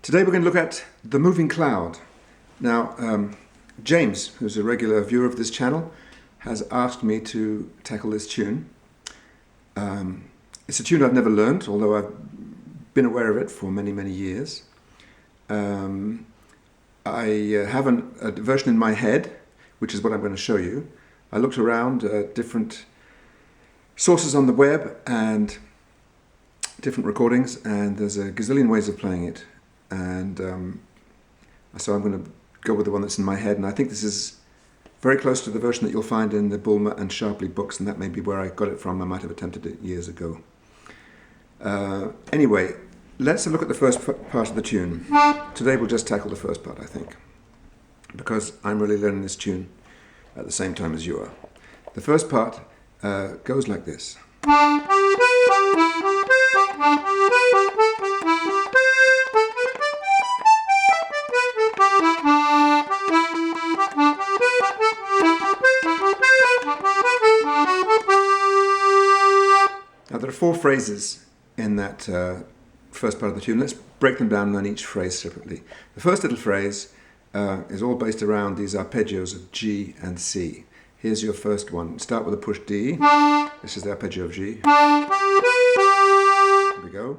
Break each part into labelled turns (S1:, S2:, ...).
S1: Today we're going to look at The Moving Cloud. Now, James, who's a regular viewer of this channel, has asked me to tackle this tune. It's a tune I've never learned, although I've been aware of it for many, many years. I have a version in my head, which is what I'm going to show you. I looked around at different sources on the web and different recordings, and there's a gazillion ways of playing it. And so I'm going to go with the one that's in my head, and I think this is very close to the version that you'll find in the Bulmer and Sharpley books, and that may be where I got it from. I might have attempted it years ago. Anyway, let's look at the first part of the tune. Today we'll just tackle the first part, I think, because I'm really learning this tune at the same time as you are. The first part goes like this. Now there are four phrases in that first part of the tune. Let's break them down and learn each phrase separately. The first little phrase is all based around these arpeggios of G and C. Here's your first one. Start with a push D. This is the arpeggio of G. Here we go.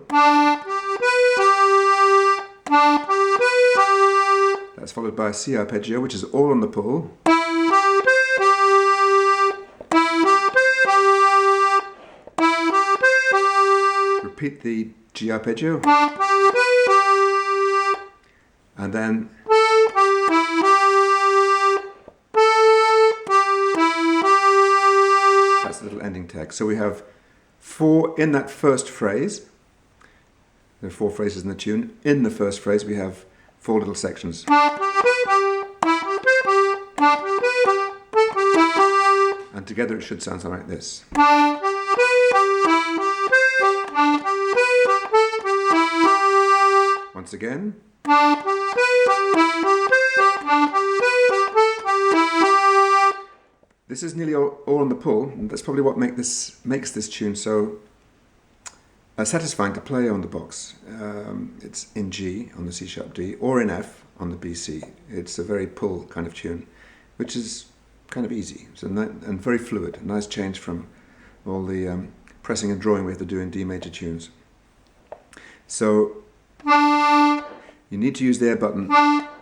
S1: That's followed by a C arpeggio, which is all on the pull. Repeat the G arpeggio. And then that's the little ending tag. So we have four in that first phrase. There are four phrases in the tune. In the first phrase we have four little sections. And together it should sound something like this. Once again. This is nearly all on the pull, and that's probably what makes this tune so satisfying to play on the box. It's in G on the C sharp D, or in F on the BC. It's a very pull kind of tune, which is kind of easy and very fluid. A nice change from all the pressing and drawing we have to do in D major tunes. So you need to use the air button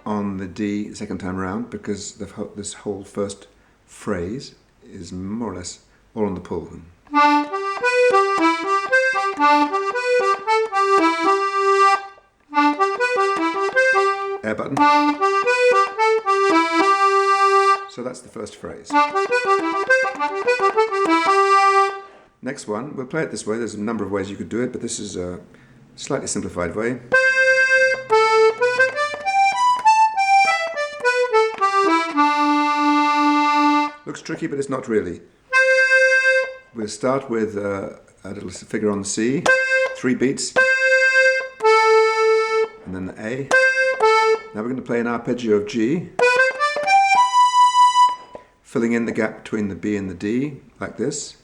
S1: on the D the second time around, because this whole first phrase is more or less all on the pull. Air button. So that's the first phrase. Next one, we'll play it this way. There's a number of ways you could do it, but this is a slightly simplified way. Looks tricky, but it's not really. We'll start with a little figure on the C, 3 beats, and then the A. Now we're going to play an arpeggio of G, filling in the gap between the B and the D, like this.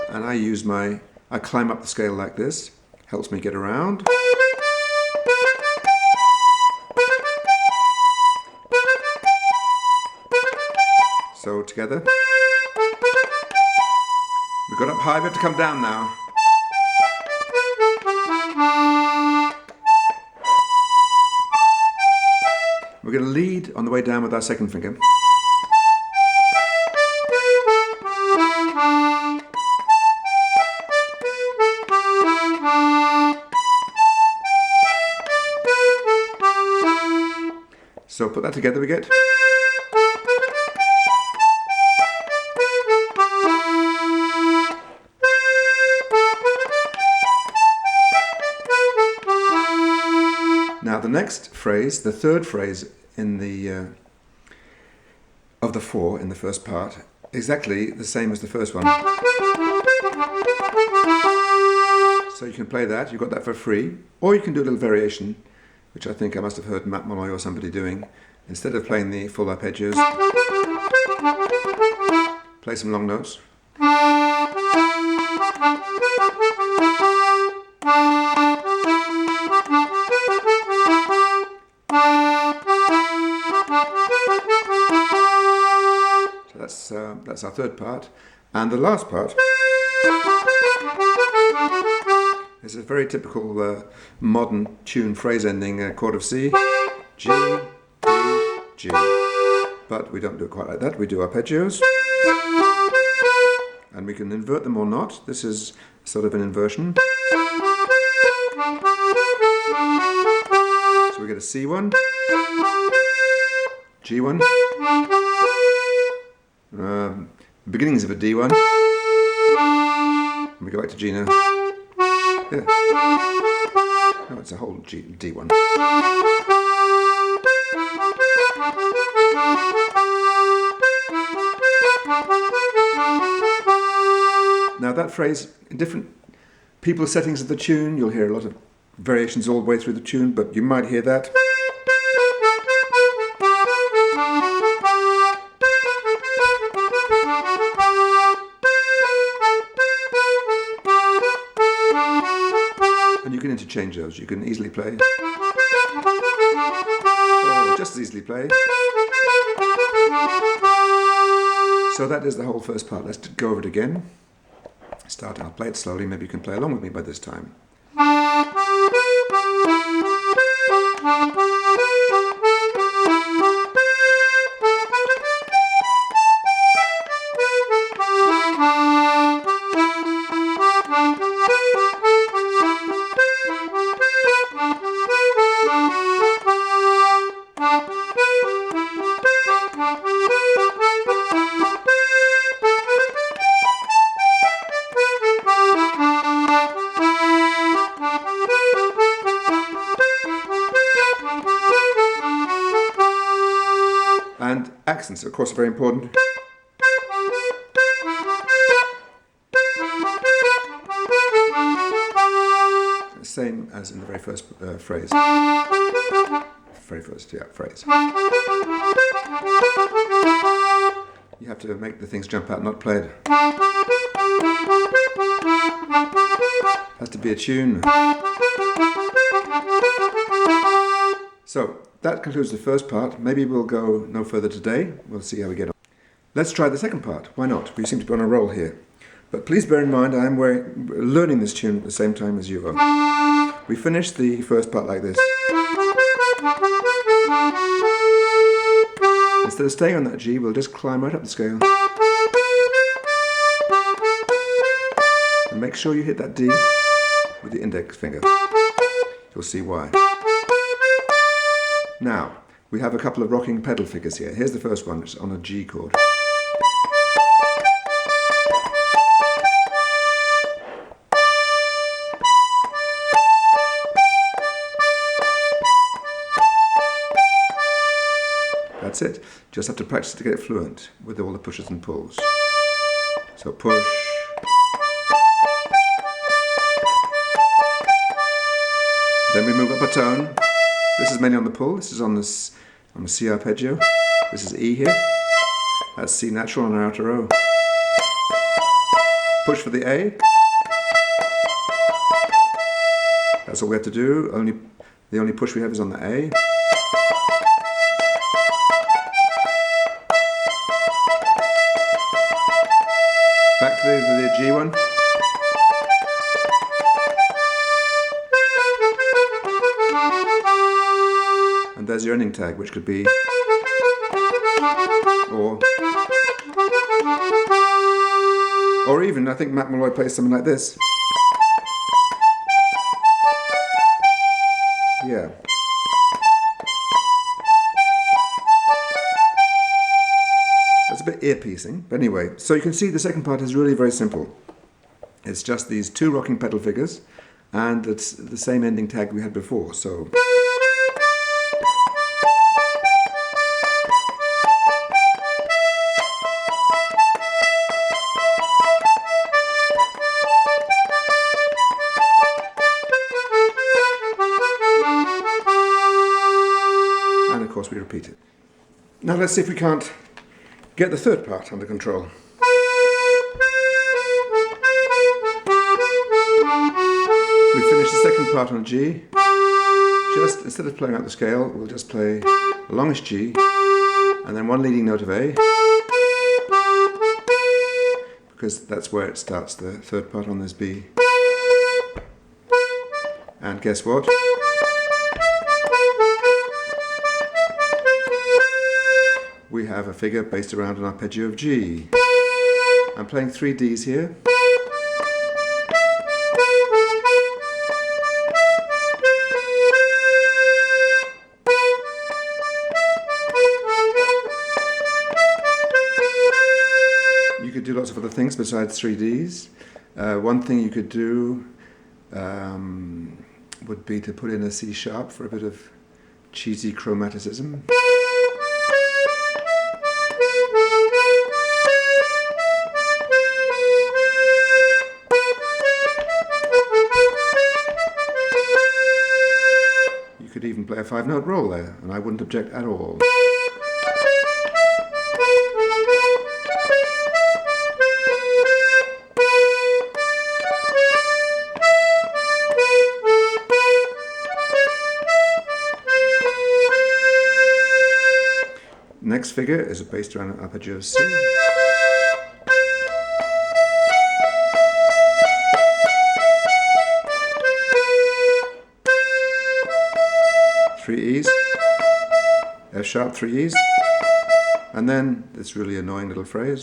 S1: And I climb up the scale like this, helps me get around. So together. We got up high, we have to come down now. We're going to lead on the way down with our second finger. So put that together, we get. Now the next phrase, the third phrase in the of the four in the first part, exactly the same as the first one. So you can play that, you've got that for free, or you can do a little variation, which I think I must have heard Matt Molloy or somebody doing. Instead of playing the full arpeggios, play some long notes. That's our third part. And the last part is a very typical modern tune phrase ending chord of C, G, D, G. But we don't do it quite like that. We do arpeggios. And we can invert them or not. This is sort of an inversion. So we get a C1, G1, beginnings of a D1, and we go back to G now. Yeah. No, it's a whole D1. Now that phrase, in different people's settings of the tune, you'll hear a lot of variations all the way through the tune, but you might hear that. And you can interchange those. You can easily play, or just as easily play. So that is the whole first part. Let's go over it again. I'll play it slowly. Maybe you can play along with me by this time. And accents, of course, are very important. Same as in the very first phrase. Very first, yeah, phrase. You have to make the things jump out, not played. Has to be a tune. So, that concludes the first part. Maybe we'll go no further today. We'll see how we get on. Let's try the second part. Why not? We seem to be on a roll here. But please bear in mind, I am learning this tune at the same time as you are. We finished the first part like this. Instead of staying on that G, we'll just climb right up the scale. And make sure you hit that D with the index finger. You'll see why. Now, we have a couple of rocking pedal figures here. Here's the first one, which is on a G chord. That's it. Just have to practice to get it fluent with all the pushes and pulls. So push. Then we move up a tone. This is mainly on the pull. This is on the C arpeggio. This is E here. That's C natural on our outer O. Push for the A. That's all we have to do. The only push we have is on the A. Back to the G one. And there's your ending tag, which could be or even, I think Matt Malloy plays something like this. Yeah. That's a bit ear-piercing, but anyway. So you can see the second part is really very simple. It's just these two rocking pedal figures, and it's the same ending tag we had before, so... And of course we repeat it. Now let's see if we can't get the third part under control. We finish the second part on G. Just instead of playing out the scale, we'll just play the longest G and then one leading note of A. because that's where it starts, the third part on this B. And guess what? We have a figure based around an arpeggio of G. I'm playing 3 Ds here. You could do lots of other things besides 3 Ds. One thing you could do would be to put in a C sharp for a bit of cheesy chromaticism. You could even play a 5-note roll there, and I wouldn't object at all. Next figure is based around an arpeggio of C. Three E's, F sharp, 3 E's, and then this really annoying little phrase.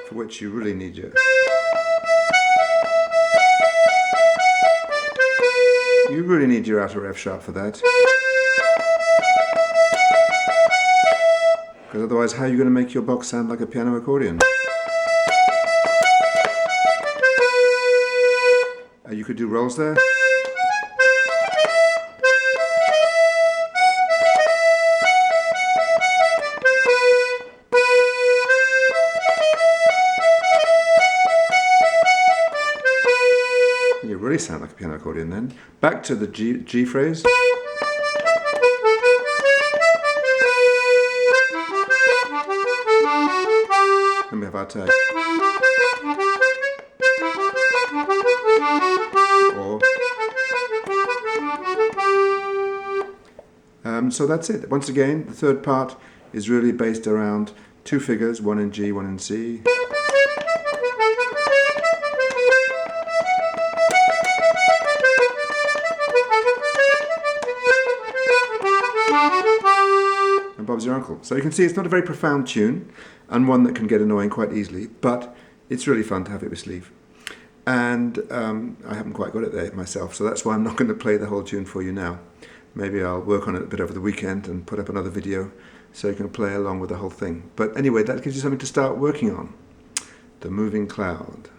S1: For which you really need your... You really need your outer F sharp for that. Because otherwise, how are you going to make your box sound like a piano accordion? You could do rolls there. You really sound like a piano accordion then. Back to the G phrase. And we have our tag. So that's it. Once again, the third part is really based around 2 figures, one in G, one in C. And Bob's your uncle. So you can see it's not a very profound tune, and one that can get annoying quite easily, but it's really fun to have it up your sleeve. And I haven't quite got it there myself, so that's why I'm not going to play the whole tune for you now. Maybe I'll work on it a bit over the weekend and put up another video so you can play along with the whole thing. But anyway, that gives you something to start working on. The Moving Cloud.